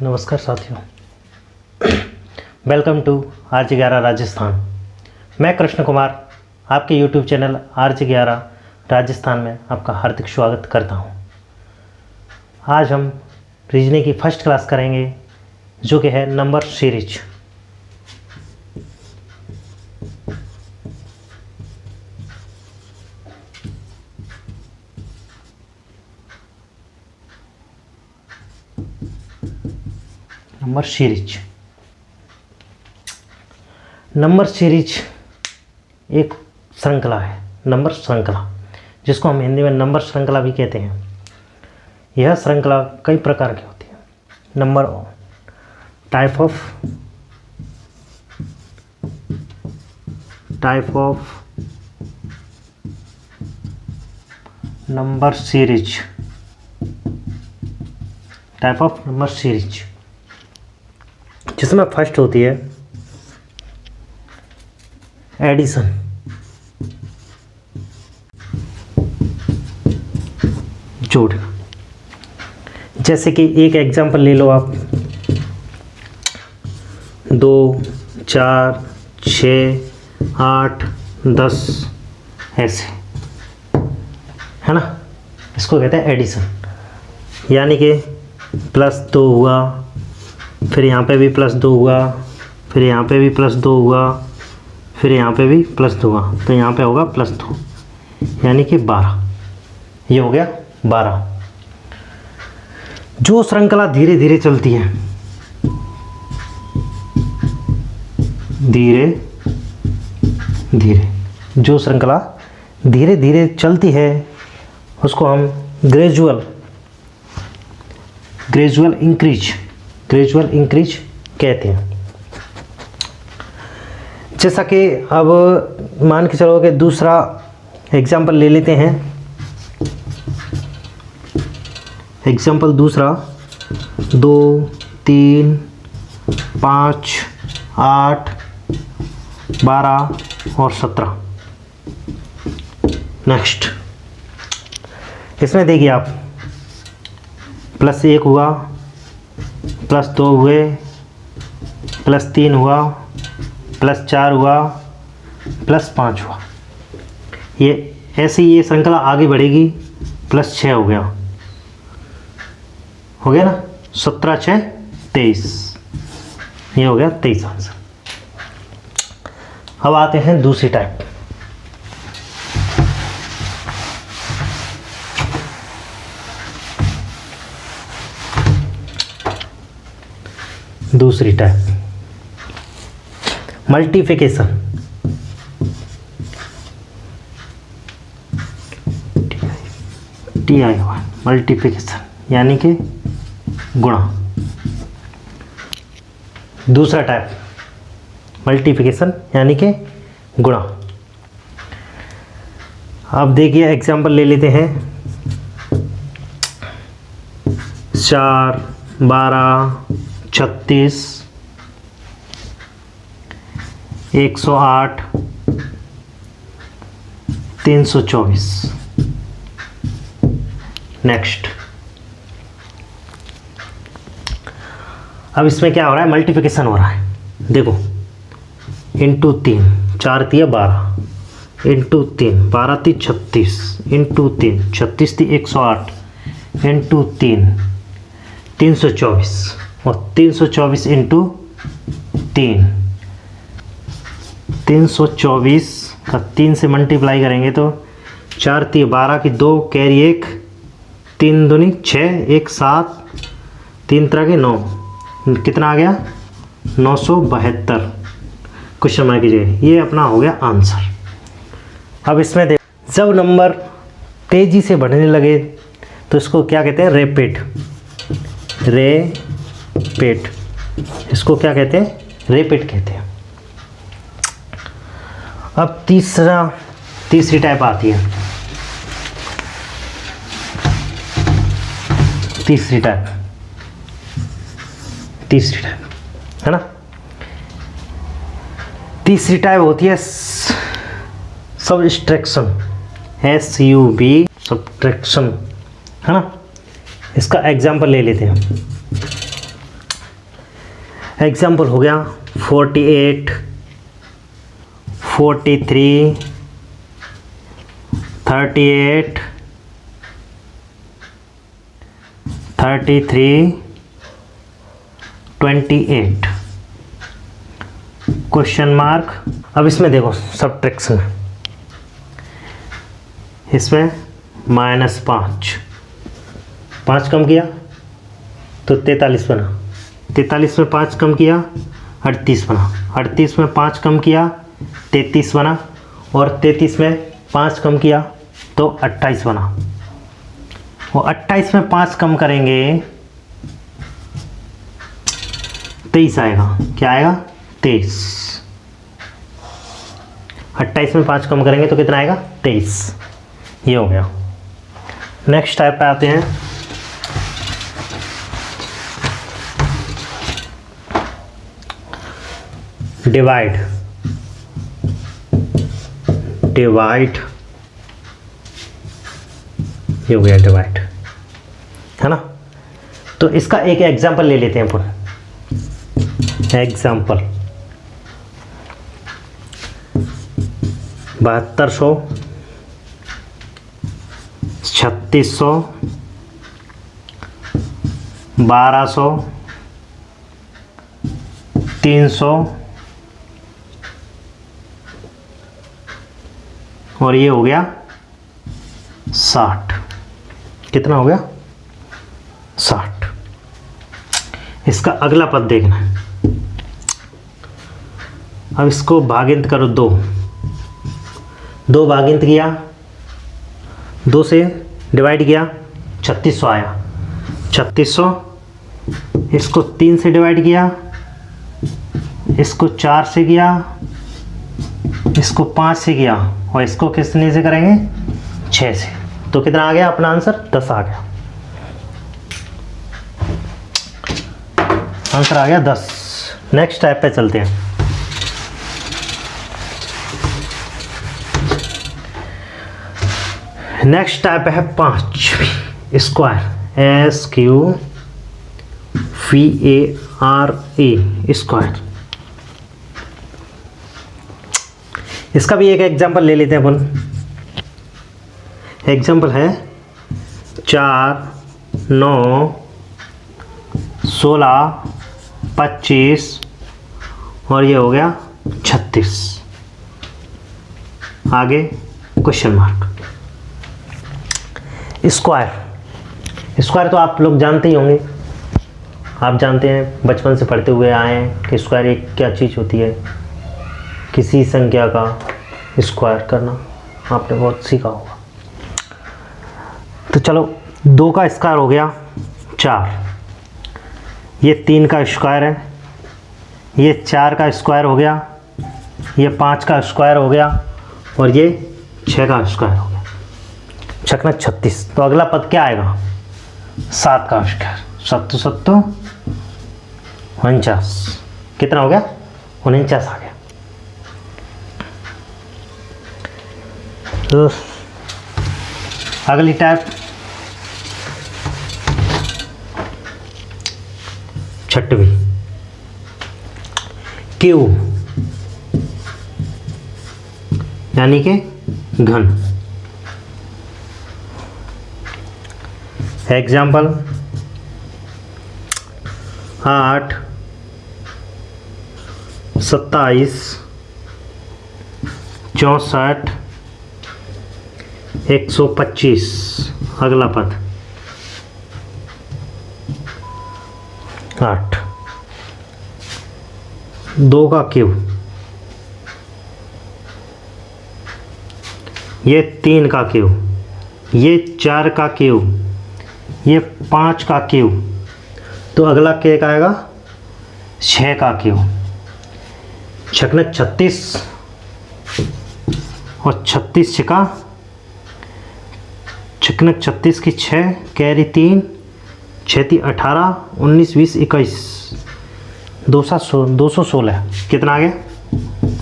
नमस्कार साथियों, welcome to RJ11 Rajasthan. मैं कृष्ण कुमार आपके YouTube चैनल RJ11 राजस्थान में आपका हार्दिक स्वागत करता हूं। आज हम रीजनिंग की फर्स्ट क्लास करेंगे जो कि है नंबर सीरीज। नंबर सीरीज एक श्रृंखला है, नंबर श्रृंखला, जिसको हम हिंदी में नंबर श्रृंखला भी कहते हैं। यह श्रृंखला कई प्रकार की होती है। Number type of number series, type of number series, जिसमें फर्स्ट होती है एडिशन। जोड़। जैसे कि एक एग्जांपल ले लो आप, 2, 4, 6, 8, 10 ऐसे, है ना। इसको कहते हैं एडिशन। यानी कि +2 हुआ, फिर यहाँ पे भी +2 हुआ, फिर यहाँ पे भी +2 हुआ, फिर यहाँ पे भी +2 हुआ, तो यहाँ पे होगा +2, यानी कि 12। ये हो गया 12। जो श्रृंखला धीरे धीरे चलती है, धीरे धीरे जो श्रृंखला धीरे धीरे चलती है उसको हम ग्रेजुअल इंक्रीज कहते हैं। जैसा कि अब मान के चलो कि दूसरा एग्जाम्पल ले लेते हैं। एग्जाम्पल दूसरा 2, 3, 5, 8, 12 और 17। नेक्स्ट, इसमें देखिए आप, +1 हुआ, +2 हुए, +3 हुआ, +4 हुआ, +5 हुआ। ये ऐसे ही ये श्रृंखला आगे बढ़ेगी। +6 हो गया ना, 17, 6, 23। ये हो गया 23 आंसर। अब आते हैं दूसरी टाइप। दूसरी टाइप मल्टीप्लिकेशन। मल्टीप्लिकेशन यानी कि गुणा। दूसरा टाइप मल्टीप्लिकेशन यानी कि गुणा। अब देखिए एग्जांपल ले लेते हैं। 4, 12, 36, 108, 324। नेक्स्ट, अब इसमें क्या हो रहा है, मल्टीप्लिकेशन हो रहा है। देखो, इंटू 3, 4 × 12, इंटू 3, 12 × 36, इंटू 3, 36 × 108, इंटू 3, 324, और 324 इंटू 3, 324 का 3 से मल्टीप्लाई करेंगे तो 4 × 12 की 2 कैरी 1, 3 दूनी 6, 1 7, 3 × 9, कितना आ गया 972 क्वेश्चन मार्क कीजिए। ये अपना हो गया आंसर। अब इसमें देख, जब नंबर तेजी से बढ़ने लगे तो इसको क्या कहते हैं, रैपिड। इसको क्या कहते हैं, रैपिड कहते हैं। अब तीसरी टाइप आती है। तीसरी टाइप है ना। तीसरी टाइप होती है सबट्रैक्शन, SUB सब्ट्रैक्शन, है ना। इसका एग्जाम्पल ले लेते हैं। एग्जाम्पल हो गया 48, 43, 38, 33, 28। Question mark. अब इसमें देखो सब्ट्रैक्शन, इसमें -5, 5 कम किया तो 43 बना, 43 में 5 कम किया 38 बना, 38 में 5 कम किया 33 बना, और 33 में 5 कम किया तो 28 बना। और 28 में 5 कम करेंगे 23 आएगा। क्या आएगा? 23। 28 में 5 कम करेंगे तो कितना आएगा? 23। ये हो गया। नेक्स्ट टाइप पे आते हैं। डिवाइड, डिवाइड, ये हो गया डिवाइड, है ना। तो इसका एक एग्जांपल ले लेते हैं अपन। एग्जांपल 7200, 3600, 1200, 300 और ये हो गया 60। कितना हो गया? 60। इसका अगला पद देखना है। अब इसको भागिंत करो 2, 2 भागिंत किया, 2 से डिवाइड किया 3600 आया। 3600, इसको 3 से डिवाइड किया, इसको 4 से किया, इसको 5 से किया, और इसको कितने से करेंगे? 6 से। तो कितना आ गया अपना आंसर? 10 आ गया। आंसर आ गया 10। नेक्स्ट टाइप पे चलते हैं। नेक्स्ट टाइप है 5 स्क्वायर, SQVARE स्क्वायर। इसका भी एक एग्जांपल ले लेते हैं अपन। एग्जांपल है 4, 9, 16, 25 और ये हो गया 36। आगे क्वेश्चन मार्क। स्क्वायर, स्क्वायर तो आप लोग जानते ही होंगे। आप जानते हैं, बचपन से पढ़ते हुए आए हैं कि स्क्वायर एक क्या चीज़ होती है। किसी संख्या का स्क्वायर करना आपने बहुत सीखा होगा। तो चलो 2 का स्क्वायर हो गया 4, ये 3 का स्क्वायर है, ये 4 का स्क्वायर हो गया, ये 5 का स्क्वायर हो गया और ये 6 का स्क्वायर हो गया। 6 में 36। तो अगला पद क्या आएगा? 7 का स्क्वायर। 7 7 49। कितना हो गया? 49 आ गया। तो अगली टाइप 6वीं क्यूब, यानी कि घन। एग्जाम्पल 8, 27, 64, 125। अगला पद 8। 2 का क्यूब, ये 3 का क्यूब, ये 4 का क्यूब, ये 5 का क्यूब। तो अगला क्या आएगा? 6 का क्यूब। 6 में 36 और 36 6 में 36 की 6 कैरी 3, 6 18, 19 20 21, 216। कितना आ गया?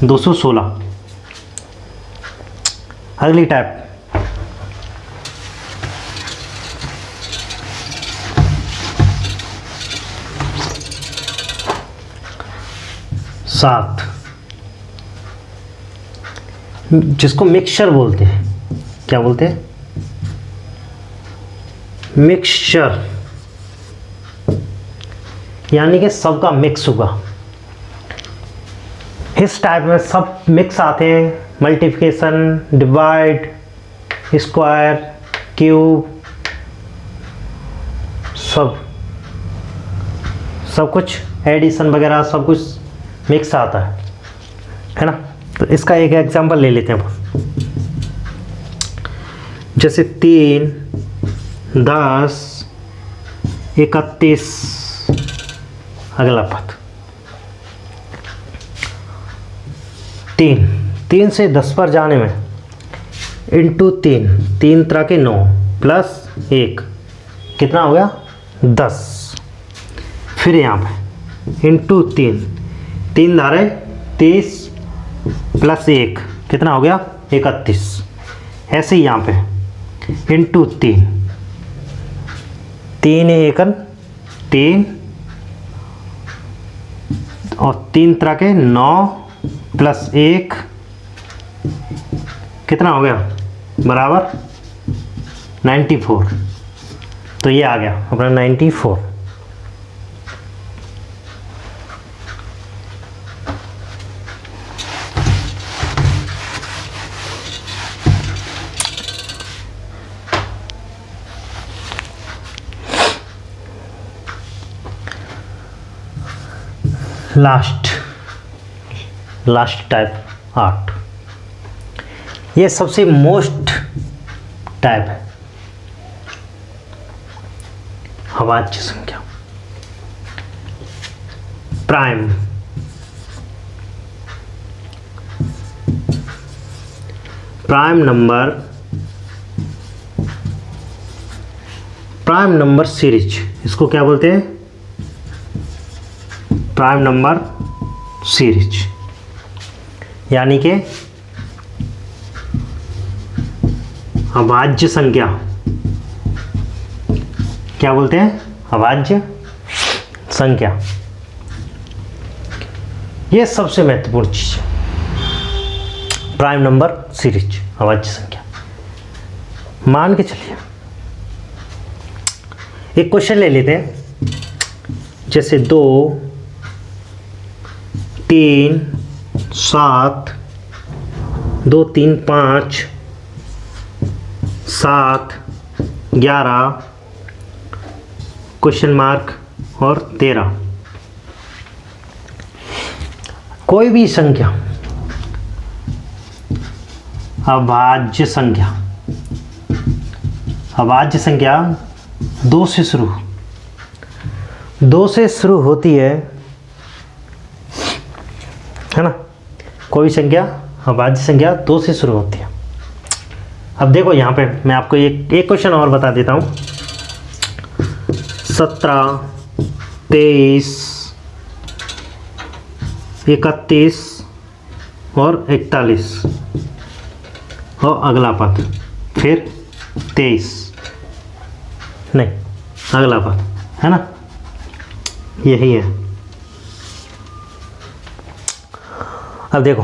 216। अगली टाइप 7, जिसको मिक्सचर बोलते हैं। क्या बोलते हैं? मिक्सचर, यानी कि सबका मिक्स होगा। इस टाइप में सब मिक्स आते हैं, मल्टीप्लिकेशन, डिवाइड, स्क्वायर, क्यूब, सब कुछ, एडिशन वगैरह सब कुछ मिक्स आता है ना। तो इसका एक एग्जांपल ले लेते हैं। जैसे 3, 10, 31, अगला पद 3 से 10 पर जाने में इंटू 3 तरह के 9 प्लस 1 कितना हो गया? 10। फिर यहाँ पे इंटू 3 धारे 30 प्लस 1 कितना हो गया? 31। ऐसे ही यहाँ पे इंटू 3 एकन 3 और 3 तरह के 9 प्लस 1 कितना हो गया? बराबर 94। तो ये आ गया अपना 94। Last type 8। ये सबसे मोस्ट टाइप है, अभाज्य संख्या। प्राइम नंबर सीरीज, इसको क्या बोलते हैं? प्राइम नंबर सीरीज, यानी कि अभाज्य संख्या। क्या बोलते हैं? अभाज्य संख्या। यह सबसे महत्वपूर्ण चीज है, प्राइम नंबर सीरीज, अभाज्य संख्या। मान के चलिए एक क्वेश्चन ले लेते हैं, जैसे 2, 3, 7, 2, 3, 5, 7, 11, क्वेश्चन मार्क और 13। कोई भी संख्या अभाज्य संख्या 2 से शुरू होती है ना। कोई संख्या अभाज्य संख्या 2 से शुरू होती है। अब देखो यहाँ पे मैं आपको एक क्वेश्चन और बता देता हूँ। 17, 23, 31 और 41 और अगला पद, फिर 23 नहीं, अगला पद है ना, यही है। अब देखो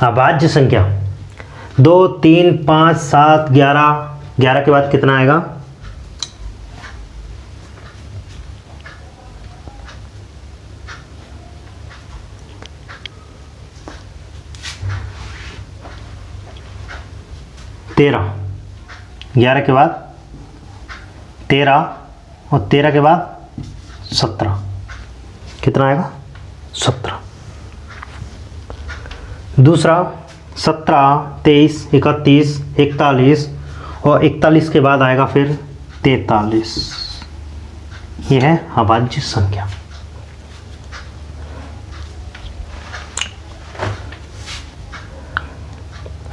अभाज्य संख्या 2, 3, 5, 7, 11 के बाद कितना आएगा? 13, 11 के बाद 13 और 13 के बाद 17, कितना आएगा? 17। दूसरा 17, 23, 31, 41 और 41 के बाद आएगा फिर 43। यह है अभाज्य संख्या।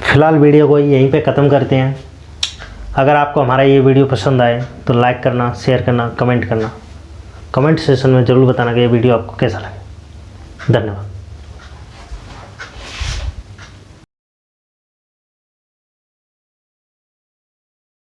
फिलहाल वीडियो को यहीं पे ख़त्म करते हैं। अगर आपको हमारा ये वीडियो पसंद आए तो लाइक करना, शेयर करना, कमेंट करना। कमेंट सेक्शन में ज़रूर बताना कि ये वीडियो आपको कैसा लगे। धन्यवाद।